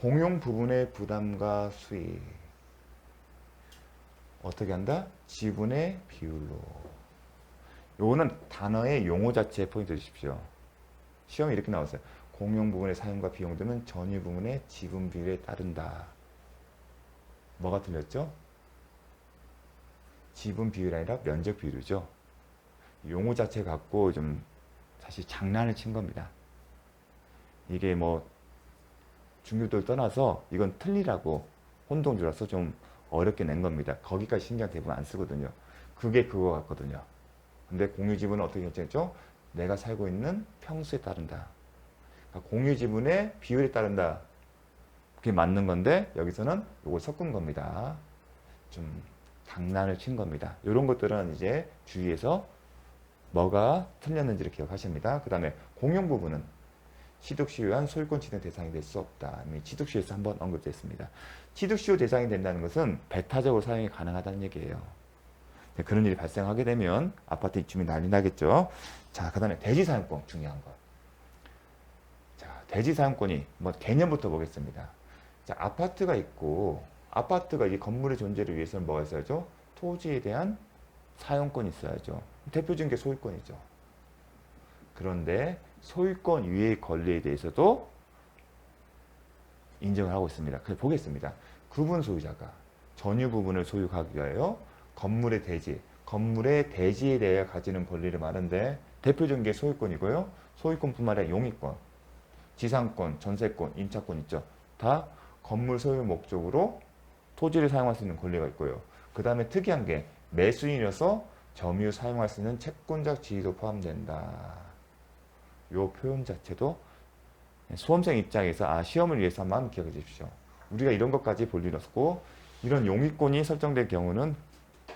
공용 부분의 부담과 수익. 어떻게 한다? 지분의 비율로. 요거는 단어의 용어 자체에 포인트 주십시오. 시험에 이렇게 나왔어요. 공용 부분의 사용과 비용 등은 전유 부분의 지분 비율에 따른다. 뭐가 틀렸죠? 지분 비율이 아니라 면적 비율이죠. 용어 자체 갖고 좀 사실 장난을 친 겁니다. 이게 뭐 중교도를 떠나서 이건 틀리라고 혼동주라서 좀 어렵게 낸 겁니다. 거기까지 신경 대부분 안 쓰거든요. 그게 그거 같거든요. 근데 공유지분은 어떻게 결정했죠? 내가 살고 있는 평수에 따른다. 그러니까 공유지분의 비율에 따른다. 그게 맞는 건데 여기서는 이걸 섞은 겁니다. 좀 장난을 친 겁니다. 이런 것들은 이제 주의해서 뭐가 틀렸는지를 기억하십니다. 그 다음에 공용 부분은 취득시효한 소유권 취득 대상이 될 수 없다. 이미 취득시효에서 한번 언급됐습니다. 취득시효 대상이 된다는 것은 배타적으로 사용이 가능하다는 얘기예요. 그런 일이 발생하게 되면 아파트 입주민이 난리 나겠죠. 자, 그 다음에 대지사용권 중요한 것. 자, 대지사용권이 뭐 개념부터 보겠습니다. 자, 아파트가 있고 아파트가 이 건물의 존재를 위해서는 뭐가 있어야죠? 토지에 대한 사용권이 있어야죠. 대표적인 게 소유권이죠. 그런데 소유권 위의 권리에 대해서도 인정을 하고 있습니다. 그래서 보겠습니다. 구분 소유자가 전유 부분을 소유하기 위하여 건물의 대지에 대해 가지는 권리를 말하는데 대표적인 게 소유권이고요. 소유권뿐만 아니라 용의권, 지상권, 전세권, 임차권 있죠. 다 건물 소유 목적으로 토지를 사용할 수 있는 권리가 있고요. 그 다음에 특이한 게 매수인이라서 점유 사용할 수 있는 채권적 지위도 포함된다. 이 표현 자체도 수험생 입장에서 시험을 위해서만 기억해 주십시오. 우리가 이런 것까지 볼 일 없고 이런 용의권이 설정된 경우는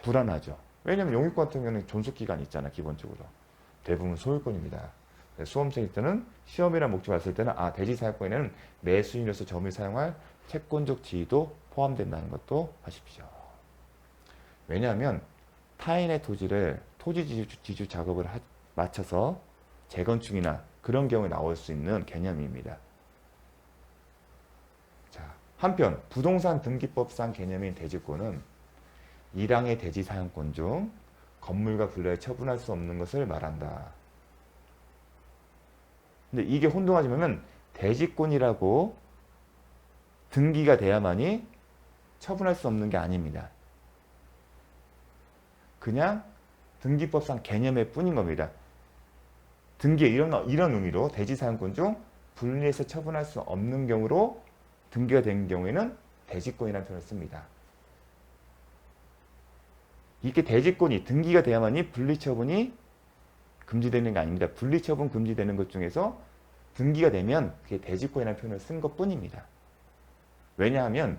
불안하죠. 왜냐하면 용의권 같은 경우는 존속기간이 있잖아. 기본적으로. 대부분 소유권입니다. 수험생 때는 시험이라는 목적을 봤을 때는 대지사용권에는 매수인으로서 점유 사용할 채권적 지위도 포함된다는 것도 아십시오. 왜냐하면 타인의 토지를 토지지주 작업을 마쳐서 재건축이나 그런 경우에 나올 수 있는 개념입니다. 자, 한편 부동산 등기법상 개념인 대지권은 1항의 대지 사용권 중 건물과 분리해 처분할 수 없는 것을 말한다. 근데 이게 혼동하지 말면 대지권이라고 등기가 돼야만이 처분할 수 없는 게 아닙니다. 그냥 등기법상 개념의 뿐인 겁니다. 등기에 이런 의미로 대지 사용권 중 분리해서 처분할 수 없는 경우로 등기가 된 경우에는 대지권이라는 표현을 씁니다. 이게 대지권이 등기가 돼야만이 분리처분이 금지되는 게 아닙니다. 분리처분 금지되는 것 중에서 등기가 되면 그게 대지권이라는 표현을 쓴 것 뿐입니다. 왜냐하면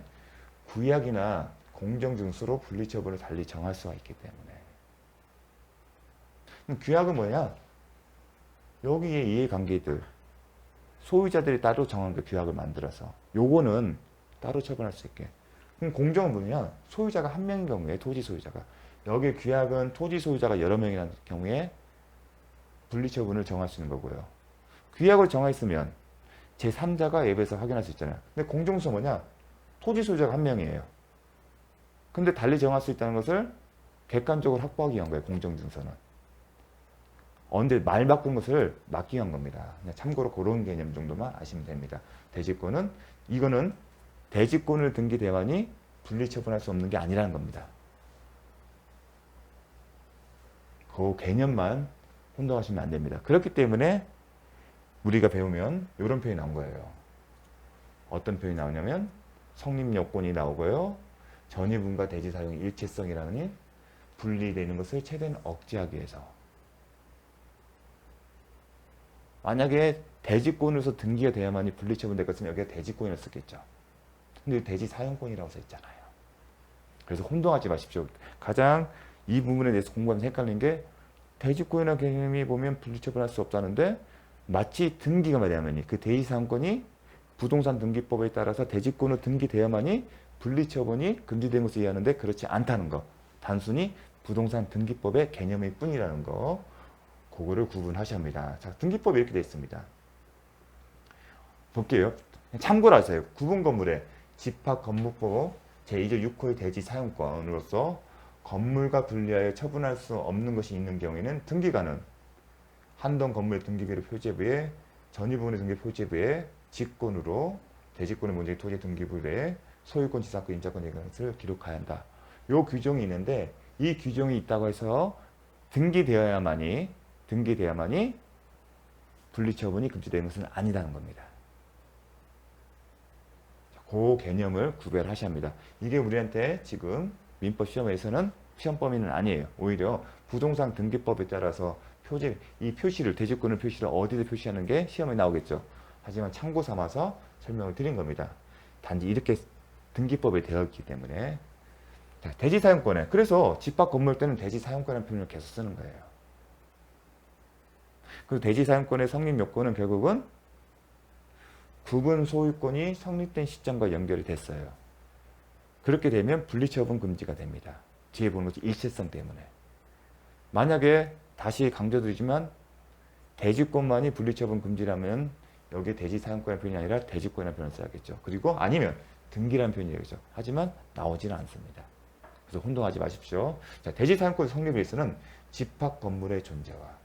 구약이나 공정증수로 분리처분을 달리 정할 수가 있기 때문에. 그럼 규약은 뭐냐? 여기에 이해관계들, 소유자들이 따로 정한 그 규약을 만들어서 요거는 따로 처분할 수 있게. 그럼 공정은 뭐냐? 소유자가 한 명인 경우에 토지 소유자가 여기 규약은 토지 소유자가 여러 명이라는 경우에 분리처분을 정할 수 있는 거고요. 규약을 정했으면 제3자가 앱에서 확인할 수 있잖아요. 근데 공정서 뭐냐? 토지 소유자가 한 명이에요. 근데 달리 정할 수 있다는 것을 객관적으로 확보하기 위한 거예요. 공정증서는. 근데 말 바꾼 것을 막기 위한 겁니다. 그냥 참고로 그런 개념 정도만 아시면 됩니다. 대지권은 이거는 대지권을 등기돼야만이 분리처분할 수 없는 게 아니라는 겁니다. 그 개념만 혼동하시면 안 됩니다. 그렇기 때문에 우리가 배우면 이런 표현이 나온 거예요. 어떤 표현이 나오냐면 성립요건이 나오고요. 전유분과 대지 사용의 일체성이라는 분리되는 것을 최대한 억제하기 위해서. 만약에 대지권으로서 등기가 돼야만이 분리처분될 것은 여기가 대지권이라고 썼겠죠. 근데 대지 사용권이라고 써 있잖아요. 그래서 혼동하지 마십시오. 가장 이 부분에 대해서 공부하면서 헷갈리는 게 대지권이라는 개념이 보면 분리처분할 수 없다는데 마치 등기가 돼야만이 그 대지 사용권이 부동산 등기법에 따라서 대지권으로 등기돼야만이 분리처분이 금지된 것을 이해하는데 그렇지 않다는 거. 단순히 부동산 등기법의 개념일 뿐이라는 거. 그거를 구분하셔야 합니다. 자, 등기법이 이렇게 되어 있습니다. 볼게요. 참고로 하세요. 구분 건물의 집합건물법 제2조 6호의 대지 사용권으로서 건물과 분리하여 처분할 수 없는 것이 있는 경우에는 등기관은 한동 건물의 등기비를 표제부에 전유부분의 등기 표제부에 직권으로 대지권의 문제 토지 등기부에 소유권, 지상권, 임차권 이런 것을 기록해야 한다. 요 규정이 있는데 이 규정이 있다고 해서 등기되어야만이 분리처분이 금지되는 것은 아니라는 겁니다. 그 개념을 구별하셔야 합니다. 이게 우리한테 지금 민법 시험에서는 시험 범위는 아니에요. 오히려 부동산 등기법에 따라서 이 표시를, 대지권의 표시를 어디서 표시하는 게 시험에 나오겠죠. 하지만 참고 삼아서 설명을 드린 겁니다. 단지 이렇게 등기법에 되어 있기 때문에. 자, 대지 사용권에. 그래서 집합 건물 때는 대지 사용권이라는 표현을 계속 쓰는 거예요. 그리고 대지 사용권의 성립 요건은 결국은 구분 소유권이 성립된 시점과 연결이 됐어요. 그렇게 되면 분리처분 금지가 됩니다. 뒤에 보는 것이 일체성 때문에. 만약에 다시 강조드리지만 대지권만이 분리처분 금지라면 여기에 대지 사용권이라는 표현이 아니라 대지권이라는 표현을 써야겠죠. 그리고 아니면 등기라는 표현이겠죠. 하지만 나오지는 않습니다. 그래서 혼동하지 마십시오. 자, 대지 사용권 성립에 있어서는 집합 건물의 존재와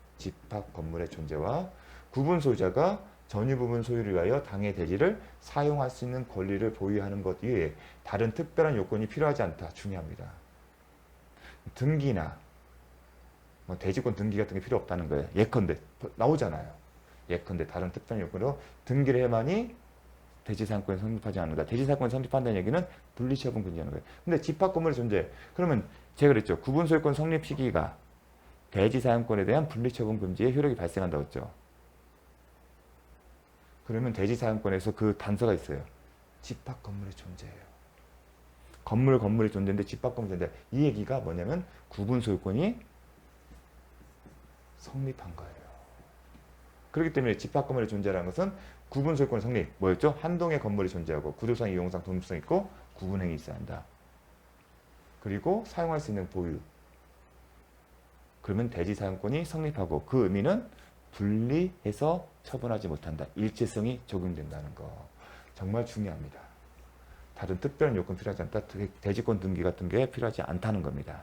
구분 소유자가 전유 부분 소유를 위하여 당의 대지를 사용할 수 있는 권리를 보유하는 것 이외에 다른 특별한 요건이 필요하지 않다. 중요합니다. 등기나 대지권 등기 같은 게 필요 없다는 거예요. 예컨대 나오잖아요. 예컨대 다른 특별한 요건으로 등기를 해야만이 대지 사용권이 성립하지 않는다. 대지 사용권이 성립한다는 얘기는 분리처분 금지하는 거예요. 근데 집합 건물의 존재. 그러면 제가 그랬죠. 구분 소유권 성립 시기가 대지 사용권에 대한 분리처분 금지의 효력이 발생한다고 했죠. 그러면 대지 사용권에서 그 단서가 있어요. 집합 건물의 존재예요. 건물의 존재인데 집합 건물의 존재. 이 얘기가 뭐냐면 구분 소유권이 성립한 거예요. 그렇기 때문에 집합 건물의 존재라는 것은 구분 소유권 성립. 뭐였죠? 한 동의 건물이 존재하고 구조상, 이용상, 독립성 있고 구분행위 있어야 한다. 그리고 사용할 수 있는 보유. 그러면 대지 사용권이 성립하고 그 의미는 분리해서 처분하지 못한다. 일체성이 적용된다는 거. 정말 중요합니다. 다른 특별한 요건 필요하지 않다. 대지권 등기 같은 게 필요하지 않다는 겁니다.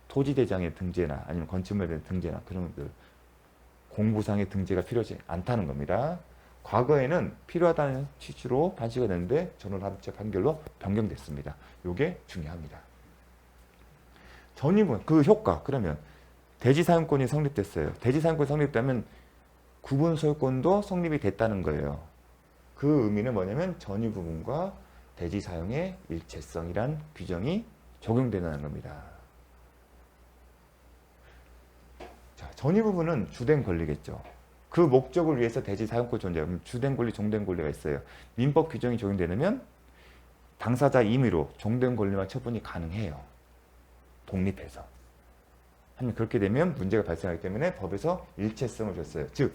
토지대장의 등재나 아니면 건축물에 대한 등재나 그런 것들 공부상의 등재가 필요하지 않다는 겁니다. 과거에는 필요하다는 취지로 판시가 됐는데 전원합의체 판결로 변경됐습니다. 이게 중요합니다. 전유분 그 효과 그러면 대지 사용권이 성립됐어요. 대지 사용권이 성립되면 구분 소유권도 성립이 됐다는 거예요. 그 의미는 뭐냐면 전유 부분과 대지 사용의 일체성이란 규정이 적용된다는 겁니다. 자, 전유 부분은 주된 권리겠죠. 그 목적을 위해서 대지 사용권 존재. 주된 권리, 종된 권리가 있어요. 민법 규정이 적용되면 당사자 임의로 종된 권리만 처분이 가능해요. 독립해서. 그렇게 되면 문제가 발생하기 때문에 법에서 일체성을 줬어요. 즉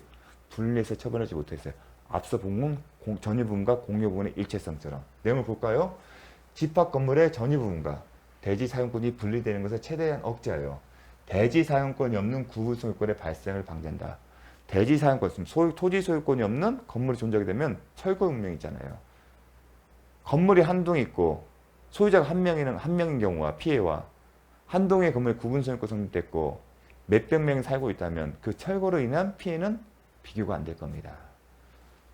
분리해서 처분하지 못했어요. 앞서 본 전유 부분과 공유 부분의 일체성처럼. 내용을 볼까요? 집합 건물의 전유 부분과 대지 사용권이 분리되는 것을 최대한 억제하여 대지 사용권이 없는 구분 소유권의 발생을 방지한다. 대지 사용권, 토지 소유권이 없는 건물이 존재하게 되면 철거 운명이잖아요. 건물이 한 동 있고 소유자가 한 명인 경우와 피해와 한 동의 건물에 구분 소유권 성립됐고 몇백 명이 살고 있다면 그 철거로 인한 피해는 비교가 안 될 겁니다.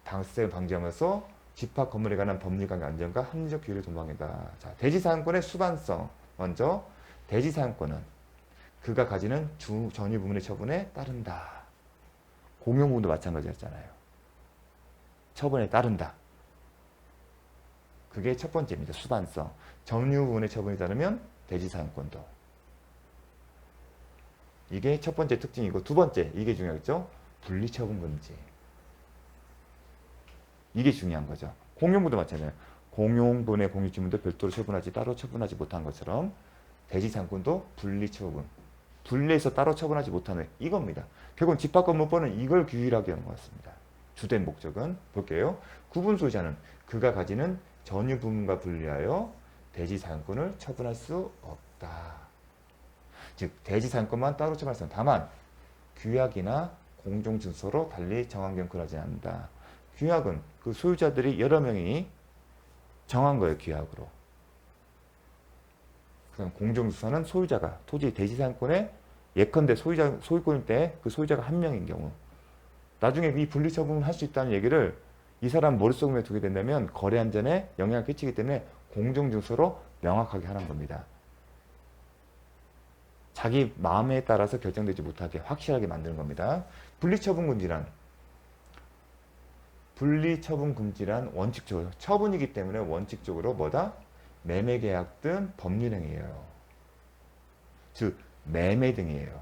당사자를 방지하면서 집합 건물에 관한 법률관계 안전과 합리적 규율을 도모한다. 자, 대지 사용권의 수반성. 먼저 대지 사용권은 그가 가지는 전유 부분의 처분에 따른다. 공용 부분도 마찬가지였잖아요. 처분에 따른다. 그게 첫 번째입니다. 수반성. 전유 부분의 처분에 따르면 대지 사용권도. 이게 첫 번째 특징이고 두 번째 이게 중요하겠죠. 분리처분 금지. 이게 중요한 거죠. 공용부도 마찬가지예요. 공용분의 공유지문도 별도로 따로 처분하지 못한 것처럼 대지 사용권도 분리처분. 분리해서 따로 처분하지 못하는 이겁니다. 결국은 집합건물법은 이걸 규율하게 한 것 같습니다. 주된 목적은 볼게요. 구분 소유자는 그가 가지는 전유 부분과 분리하여 대지 사용권을 처분할 수 없다. 즉 대지 사용권만 따로 처분할 수 없다. 다만 규약이나 공정증서로 달리 정한 경우 그러지 않는다. 규약은 그 소유자들이 여러 명이 정한 거예요. 규약으로. 그럼 공정주사는 소유자가 토지 대지사용권에 예컨대 소유권일 때 그 소유자가 한 명인 경우 나중에 이 분리처분을 할 수 있다는 얘기를 이 사람 머릿속에 두게 된다면 거래 안전에 영향을 끼치기 때문에 공정증서로 명확하게 하는 겁니다. 자기 마음에 따라서 결정되지 못하게 확실하게 만드는 겁니다. 분리처분 금지란 원칙적으로 처분이기 때문에 원칙적으로 뭐다? 매매계약 등 법률행위예요. 즉 매매 등이에요.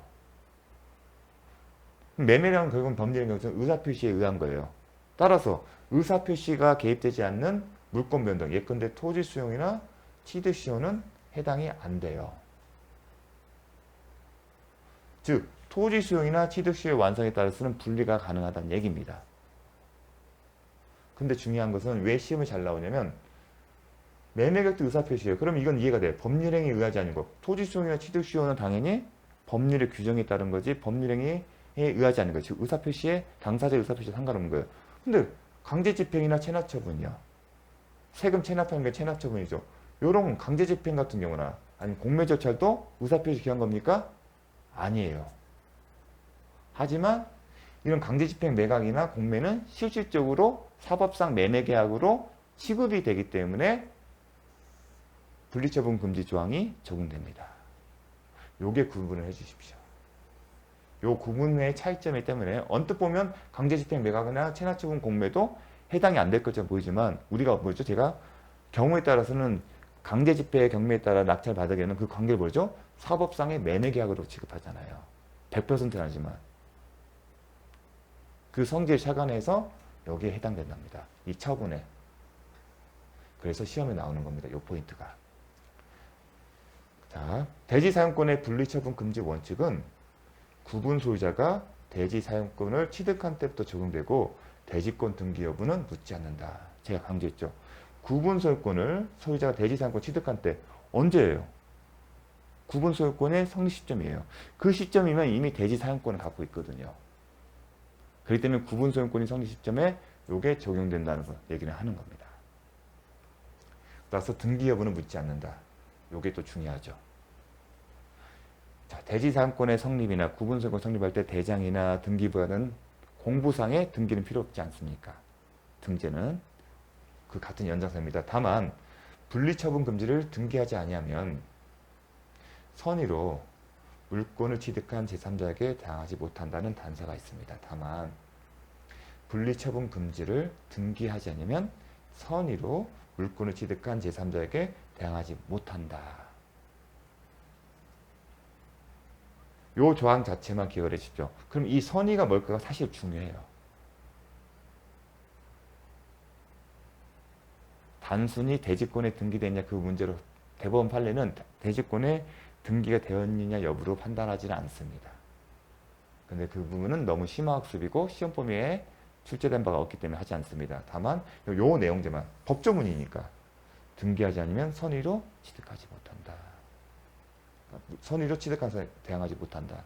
매매란 결국은 법률행위는 의사표시에 의한 거예요. 따라서 의사표시가 개입되지 않는 물권 변동, 예컨대 토지 수용이나 취득 시효는 해당이 안 돼요. 즉 토지 수용이나 취득 시효의 완성에 따라서는 분리가 가능하다는 얘기입니다. 근데 중요한 것은 왜 시험이 잘 나오냐면 매매계약도 의사표시예요. 그럼 이건 이해가 돼요. 법률행위에 의하지 않고 토지 수용이나 취득 시효는 당연히 법률의 규정에 따른 거지 법률행위에 의하지 않는 거죠. 의사표시에 당사자의 의사표시에 상관없는 거예요. 근데 강제집행이나 체납처분이요. 세금 체납하는 게 체납처분이죠. 이런 강제집행 같은 경우나 아니면 공매절차도 의사표시 기한 겁니까? 아니에요. 하지만 이런 강제집행 매각이나 공매는 실질적으로 사법상 매매계약으로 취급이 되기 때문에 분리처분 금지 조항이 적용됩니다. 요게 구분을 해주십시오. 요 구분의 차이점이 때문에 언뜻 보면 강제집행 매각이나 체납처분 공매도 해당이 안 될 것처럼 보이지만 우리가 뭐죠? 제가 경우에 따라서는 강제집행 경매에 따라 낙찰 받으려는 그 관계를 뭐죠? 사법상의 매매계약으로 취급하잖아요. 100%는 아니지만 그 성질 차관해서 여기에 해당된답니다. 이 처분에. 그래서 시험에 나오는 겁니다. 요 포인트가. 자, 대지사용권의 분리처분 금지 원칙은 구분 소유자가 대지사용권을 취득한 때부터 적용되고 대지권 등기 여부는 묻지 않는다. 제가 강조했죠. 구분 소유권을 소유자가 대지사용권 취득한 때 언제예요? 구분 소유권의 성립 시점이에요. 그 시점이면 이미 대지사용권을 갖고 있거든요. 그렇기 때문에 구분 소유권이 성립 시점에 이게 적용된다는 거 얘기를 하는 겁니다. 따라서 등기 여부는 묻지 않는다. 이게 또 중요하죠. 자, 대지사용권의 성립이나 구분 소유권 성립할 때 대장이나 등기부여는 공부상의 등기는 필요 없지 않습니까? 등재는 그 같은 연장선입니다. 다만 분리처분 금지를 등기하지 아니하면 선의로 물권을 취득한 제3자에게 대항하지 못한다는 단서가 있습니다. 다만 분리처분 금지를 등기하지 않으면 선의로 물권을 취득한 제3자에게 대항하지 못한다. 요 조항 자체만 기억을 해주십시오. 그럼 이 선의가 뭘까가 사실 중요해요. 단순히 대지권에 등기됐냐 그 문제로 대법원 판례는 대지권에 등기가 되었느냐 여부로 판단하지는 않습니다. 근데 그 부분은 너무 심화학습이고 시험 범위에 출제된 바가 없기 때문에 하지 않습니다. 다만 요 내용제만 법조문이니까 등기하지 않으면 선의로 취득하지 못한다. 선의로 취득한 사람에 대항하지 못한다.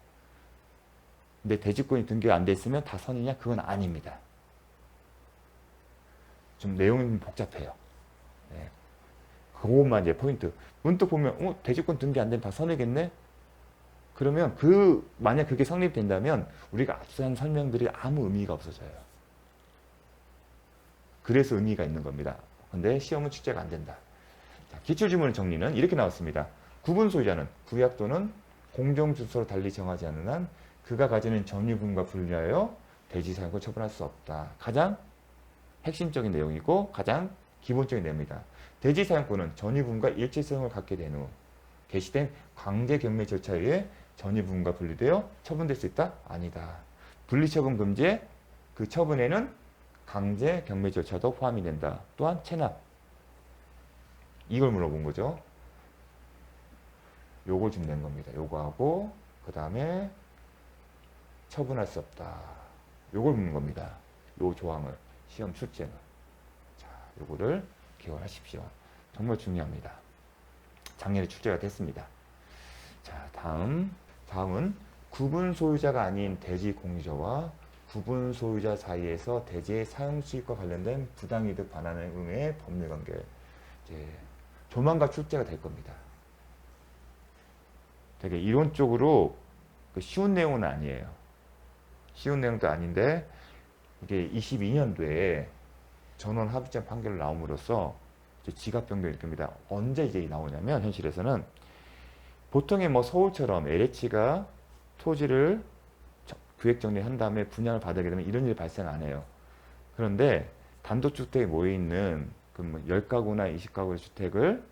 근데 대지권이 등기가 안 돼 있으면 다 선의냐? 그건 아닙니다. 좀 내용이 복잡해요. 네. 그것만 이제 포인트. 문득 보면 대지권 등기 안 되면 다 선의겠네? 그러면 만약 그게 성립된다면 우리가 앞서 한 설명들이 아무 의미가 없어져요. 그래서 의미가 있는 겁니다. 근데 시험은 출제가 안 된다. 자, 기출지문 정리는 이렇게 나왔습니다. 구분 소유자는 구약 또는 공정주소로 달리 정하지 않는 한 그가 가지는 점유분과 분리하여 대지사용권 처분할 수 없다. 가장 핵심적인 내용이고 가장 기본적인 내용입니다. 대지사용권은 전유분과 일체성을 갖게 된 후 개시된 강제경매 절차에 의해 전유분과 분리되어 처분될 수 있다? 아니다. 분리처분 금지의 그 처분에는 강제경매 절차도 포함이 된다. 또한 체납. 이걸 물어본 거죠. 요걸 좀 낸 겁니다. 요거하고 그 다음에 처분할 수 없다. 요걸 묻는 겁니다. 요 조항을 시험 출제는. 자, 요거를 기억하십시오. 정말 중요합니다. 작년에 출제가 됐습니다. 자, 다음은 구분 소유자가 아닌 대지 공유자와 구분 소유자 사이에서 대지의 사용 수익과 관련된 부당이득 반환에 의해 법률 관계 이제 조만간 출제가 될 겁니다. 되게 이론적으로 쉬운 내용은 아니에요. 쉬운 내용도 아닌데 이게 22년도에 전원 합의점 판결을 나옴으로써 지각 변경이 일으킵니다. 언제 이제 나오냐면 현실에서는 보통의 뭐 서울처럼 LH가 토지를 구획 정리한 다음에 분양을 받게 되면 이런 일이 발생 안 해요. 그런데 단독주택에 모여있는 그 뭐 10가구나 20가구의 주택을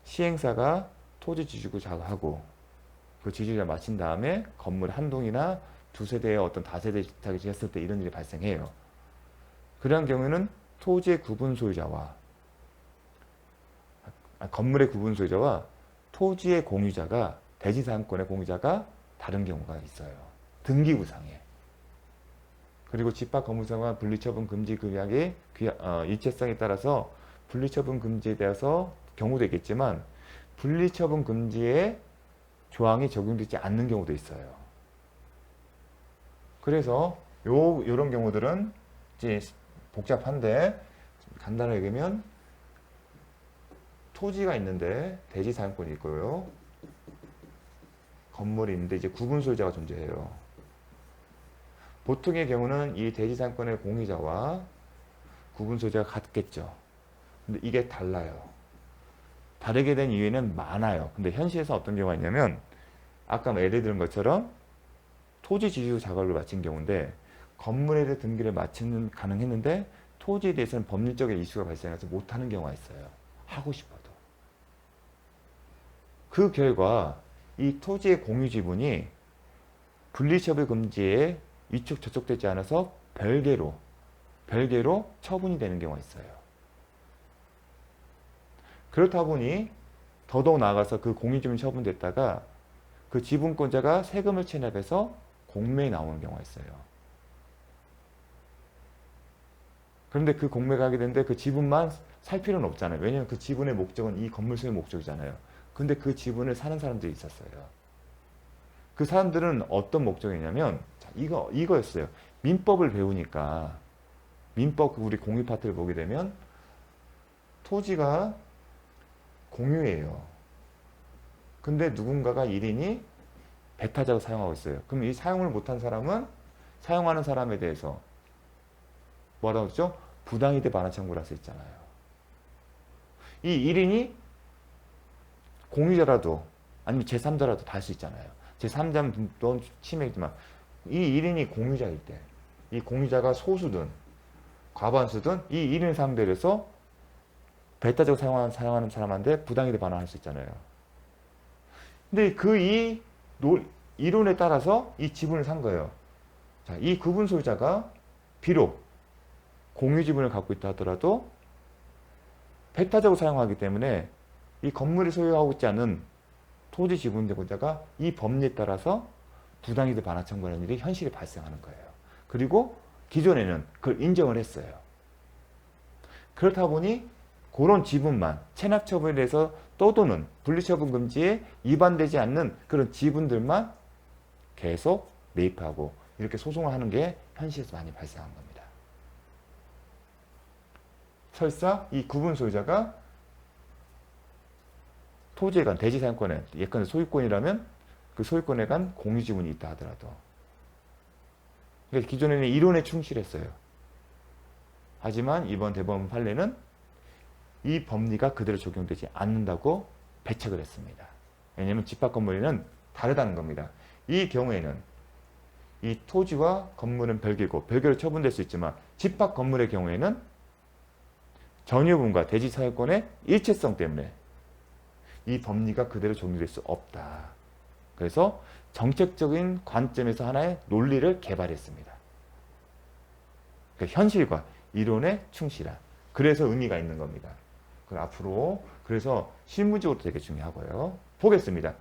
시행사가 토지 지주고 작업하고 그 지주를 마친 다음에 건물 한 동이나 두 세대의 어떤 다세대 주택을 지었을 때 이런 일이 발생해요. 그런 경우에는 토지의 구분 소유자와 건물의 구분 소유자와 토지의 공유자가 대지사용권의 공유자가 다른 경우가 있어요. 등기구상에. 그리고 집합 건물상과 분리처분 금지 규약의 일체성에 따라서 분리처분 금지에 대해서 경우도 있겠지만 분리처분 금지의 조항이 적용되지 않는 경우도 있어요. 그래서 요런 경우들은 이제 복잡한데 간단하게 얘기하면 토지가 있는데 대지 사용권이 있고요. 건물이 있는데 이제 구분 소유자가 존재해요. 보통의 경우는 이 대지 사용권의 공유자와 구분 소유자가 같겠죠. 근데 이게 달라요. 다르게 된 이유는 많아요. 근데 현실에서 어떤 경우가 있냐면 아까 예를 들은 것처럼 토지 지주 작업을 마친 경우인데 건물에 대해 등기를 마치는 가능했는데 토지에 대해서는 법률적인 이슈가 발생해서 못하는 경우가 있어요. 하고 싶어도. 그 결과 이 토지의 공유 지분이 분리처분 금지에 이축 저촉되지 않아서 별개로 처분이 되는 경우가 있어요. 그렇다 보니 더더욱 나아가서 그 공유지분이 처분됐다가 그 지분권자가 세금을 체납해서 공매에 나오는 경우가 있어요. 그런데 그 공매가 하게 되는데 그 지분만 살 필요는 없잖아요. 왜냐하면 그 지분의 목적은 이 건물 소유 목적이잖아요. 근데 그 지분을 사는 사람들이 있었어요. 그 사람들은 어떤 목적이냐면 이거였어요. 민법을 배우니까 민법 우리 공유 파트를 보게 되면 토지가 공유예요. 근데 누군가가 1인이 배타적으로 사용하고 있어요. 그럼 이 사용을 못한 사람은 사용하는 사람에 대해서 뭐라고 했죠? 부당이득 반환 청구를 할 수 있잖아요. 이 1인이 공유자라도 아니면 제3자라도 다 할 수 있잖아요. 제3자는 침해이지만 이 1인이 공유자일 때 이 공유자가 소수든 과반수든 이 1인 상대로 해서 배타적으로 사용하는 사람한테 부당이득 반환할 수 있잖아요. 근데 이 이론에 따라서 이 지분을 산 거예요. 자, 이 구분 소유자가 비록 공유 지분을 갖고 있다 하더라도 배타적으로 사용하기 때문에 이 건물이 소유하고 있지 않은 토지 지분 대고자가 이 법리에 따라서 부당이득 반환 청구하는 일이 현실에 발생하는 거예요. 그리고 기존에는 그걸 인정을 했어요. 그렇다 보니 그런 지분만 체납 처분에 대해서 떠도는 분리처분 금지에 위반되지 않는 그런 지분들만 계속 매입하고 이렇게 소송을 하는 게 현실에서 많이 발생한 겁니다. 설사 이 구분 소유자가 토지에 관 대지사용권에 예컨대 소유권이라면 그 소유권에 관 공유지분이 있다 하더라도 그러니까 기존에는 이론에 충실했어요. 하지만 이번 대법원 판례는 이 법리가 그대로 적용되지 않는다고 배척을 했습니다. 왜냐하면 집합 건물에는 다르다는 겁니다. 이 경우에는 이 토지와 건물은 별개고 별개로 처분될 수 있지만 집합 건물의 경우에는 전유분과 대지 사용권의 일체성 때문에 이 법리가 그대로 적용될 수 없다. 그래서 정책적인 관점에서 하나의 논리를 개발했습니다. 그러니까 현실과 이론에 충실한. 그래서 의미가 있는 겁니다. 앞으로 그래서 실무적으로 되게 중요하고요. 보겠습니다.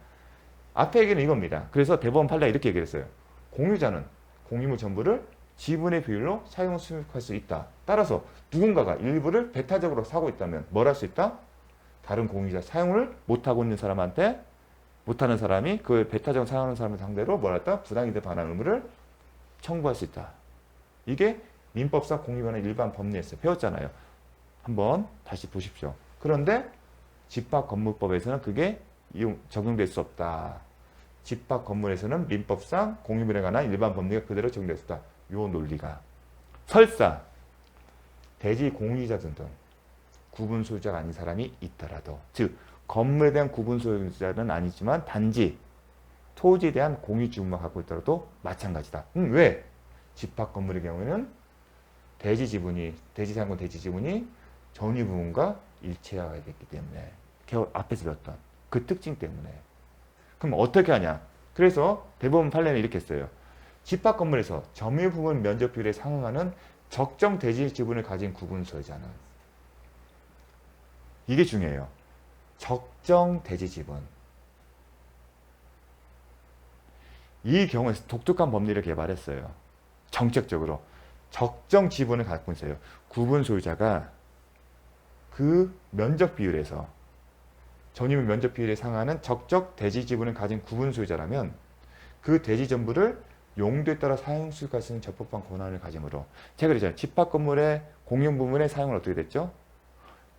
앞에 얘기는 이겁니다. 그래서 대법원 판례가 이렇게 얘기했어요. 공유자는 공유물 전부를 지분의 비율로 사용 수익할 수 있다. 따라서 누군가가 일부를 배타적으로 사고 있다면 뭘 할 수 있다? 다른 공유자 사용을 못하고 있는 사람한테 못하는 사람이 그 배타적으로 사용하는 사람을 상대로 뭘 했다? 부당이득 반환 의무를 청구할 수 있다. 이게 민법상 공유변의 일반 법리였어요. 배웠잖아요. 한번 다시 보십시오. 그런데 집합건물법에서는 그게 적용될 수 없다. 집합건물에서는 민법상 공유변에 관한 일반 법리가 그대로 적용될 수 없다. 요 논리가. 설사 대지 공유자들 등 구분 소유자가 아닌 사람이 있더라도, 즉 건물에 대한 구분 소유자는 아니지만 단지 토지에 대한 공유 지분만 갖고 있더라도 마찬가지다. 왜? 집합 건물의 경우에는 대지 사용권 대지 지분이 전유 부분과 일체화가 됐기 때문에, 앞에서 배웠던 그 특징 때문에. 그럼 어떻게 하냐? 그래서 대법원 판례는 이렇게 했어요. 집합 건물에서 점유 부분 면적 비율에 상응하는 적정 대지 지분을 가진 구분 소유자는, 이게 중요해요. 적정 대지 지분. 이 경우에서 독특한 법리를 개발했어요. 정책적으로 적정 지분을 갖고 있어요. 구분 소유자가 그 면적 비율에서 전유분 면적 비율에 상하는 적정 대지 지분을 가진 구분 소유자라면 그 대지 전부를 용도에 따라 사용 수익할 수 있는 적법한 권한을 가지므로, 제가 그랬잖아요. 집합 건물의 공용 부분의 사용은 어떻게 됐죠?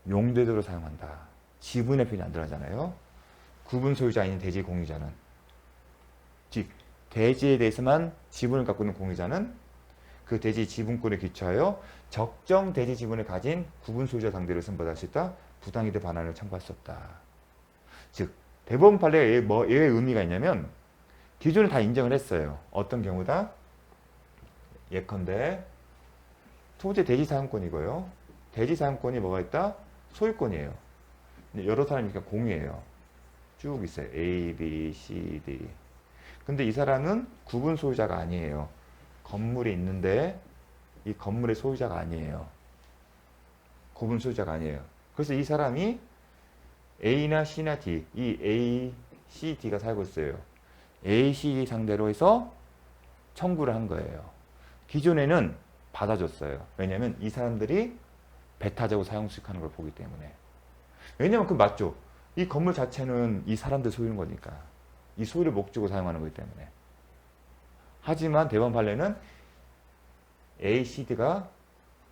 용도대로 사용한다. 지분의 표현이 안 들어가잖아요. 구분 소유자 아닌 대지 공유자는, 즉 대지에 대해서만 지분을 갖고 있는 공유자는 그 대지 지분권에 기초하여 적정 대지 지분을 가진 구분 소유자 상대로 선고받을 수 있다. 부당이득 반환을 청구할 수 없다. 즉 대법원 판례에 왜 의미가 있냐면, 기준을 다 인정을 했어요. 어떤 경우다? 예컨대 토지 대지 사용권이고요. 대지 사용권이 뭐가 있다? 소유권이에요. 여러 사람이니까 공유예요. 쭉 있어요. A, B, C, D. 근데 이 사람은 구분 소유자가 아니에요. 건물이 있는데 이 건물의 소유자가 아니에요. 구분 소유자가 아니에요. 그래서 이 사람이 A나 C나 D, 이 A, C, D가 살고 있어요. A, C, D 상대로 해서 청구를 한 거예요. 기존에는 받아줬어요. 왜냐하면 이 사람들이 배타적으로 사용 수익하는 걸 보기 때문에. 왜냐면 그 맞죠. 이 건물 자체는 이 사람들 소유인 거니까. 이 소유를 목적으로 사용하는 거기 때문에. 하지만 대법원 판례는 A, C, D가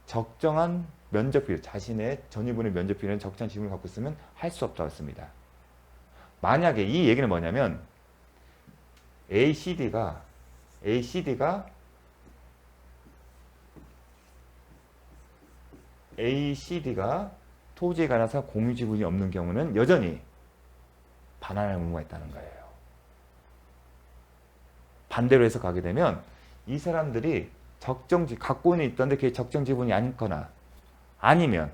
적정한 면적 비율, 자신의 전유분의 면적 비율은 적정한 지분을 갖고 있으면 할 수 없다고 했습니다. 만약에 이 얘기는 뭐냐면 A, C, D가 토지에 관해서 공유 지분이 없는 경우는 여전히 반환할 의무가 있다는 거예요. 반대로 해서 가게 되면 이 사람들이 갖고 있던데 그게 적정 지분이 아니거나, 아니면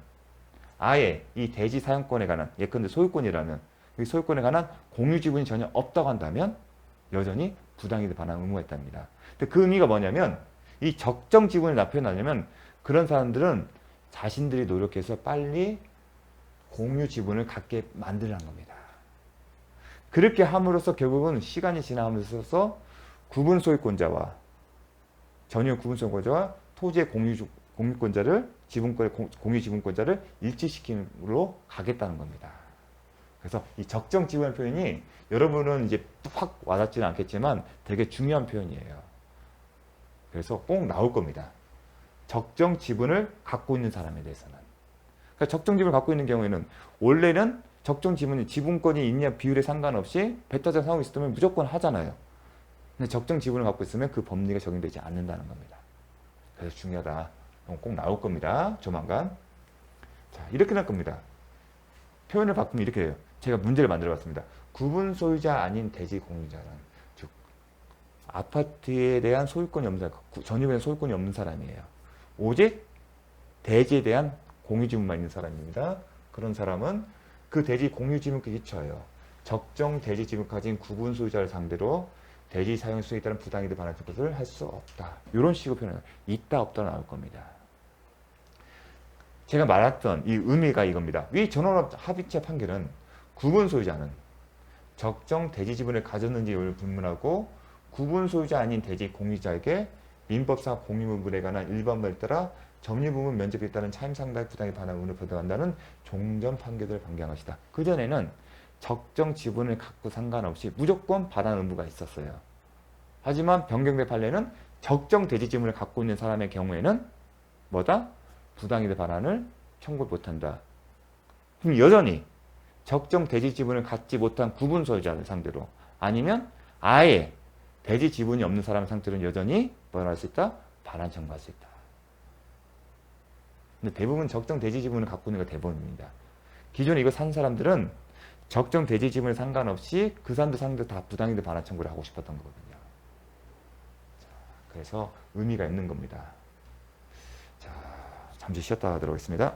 아예 이 대지 사용권에 관한, 예컨대 소유권이라면 이 소유권에 관한 공유 지분이 전혀 없다고 한다면 여전히 부당이득 반환 의무가 있답니다. 근데 그 의미가 뭐냐면, 이 적정 지분을 나타내려면 그런 사람들은 자신들이 노력해서 빨리 공유 지분을 갖게 만들라는 겁니다. 그렇게 함으로써 결국은 시간이 지나면서 구분 소유권자와 전유 구분 소유권자와 토지의 공유권자를 공유 지분권자를 일치시킴으로 가겠다는 겁니다. 그래서 이 적정 지분의 표현이 여러분은 이제 확 와닿지는 않겠지만 되게 중요한 표현이에요. 그래서 꼭 나올 겁니다. 적정 지분을 갖고 있는 사람에 대해서는. 그러니까 적정 지분을 갖고 있는 경우에는 원래는 적정 지분권이 있냐 비율에 상관없이 배타적 사용이 있으면 무조건 하잖아요. 근데 적정 지분을 갖고 있으면 그 법리가 적용되지 않는다는 겁니다. 그래서 중요하다. 꼭 나올 겁니다. 조만간. 자, 이렇게 날 겁니다. 표현을 바꾸면 이렇게 해요. 제가 문제를 만들어 봤습니다. 구분 소유자 아닌 대지 공유자는, 즉 아파트에 대한 소유권이 없는 사람, 전유에 대한 소유권이 없는 사람이에요. 오직 대지에 대한 공유 지분만 있는 사람입니다. 그런 사람은 그 대지 공유 지분에 기초하여 적정 대지 지분 가진 구분 소유자를 상대로 대지 사용 수익에 따른 부당이득 반환 것을 할 수 없다. 이런 식으로 표현을 있다 없다 나올 겁니다. 제가 말했던 이 의미가 이겁니다. 이 전원업 합의체 판결은 구분 소유자는 적정 대지 지분을 가졌는지 여부를 불문하고 구분 소유자 아닌 대지 공유자에게 민법상 공유물에 관한 일반법에 따라 점유 부분 면적에 따른 차임 상당의 부당의 반환 의무를 부담한다는 종전 판결을 변경한 것이다. 그전에는 적정 지분을 갖고 상관없이 무조건 반환 의무가 있었어요. 하지만 변경된 판례는 적정 대지 지분을 갖고 있는 사람의 경우에는 뭐다? 부당이득 반환을 청구 못한다. 그럼 여전히 적정 대지 지분을 갖지 못한 구분 소유자들 상대로 아니면 아예 대지 지분이 없는 사람 상태로는 여전히 뭐라 할 수 있다? 반환 청구할 수 있다. 근데 대부분 적정 대지 지분을 갖고 있는 게 대부분입니다. 기존에 이거 산 사람들은 적정 대지 지분에 상관없이 그 사람들 상대 다 부당이득 반환 청구를 하고 싶었던 거거든요. 자, 그래서 의미가 있는 겁니다. 자, 잠시 쉬었다 가도록 하겠습니다.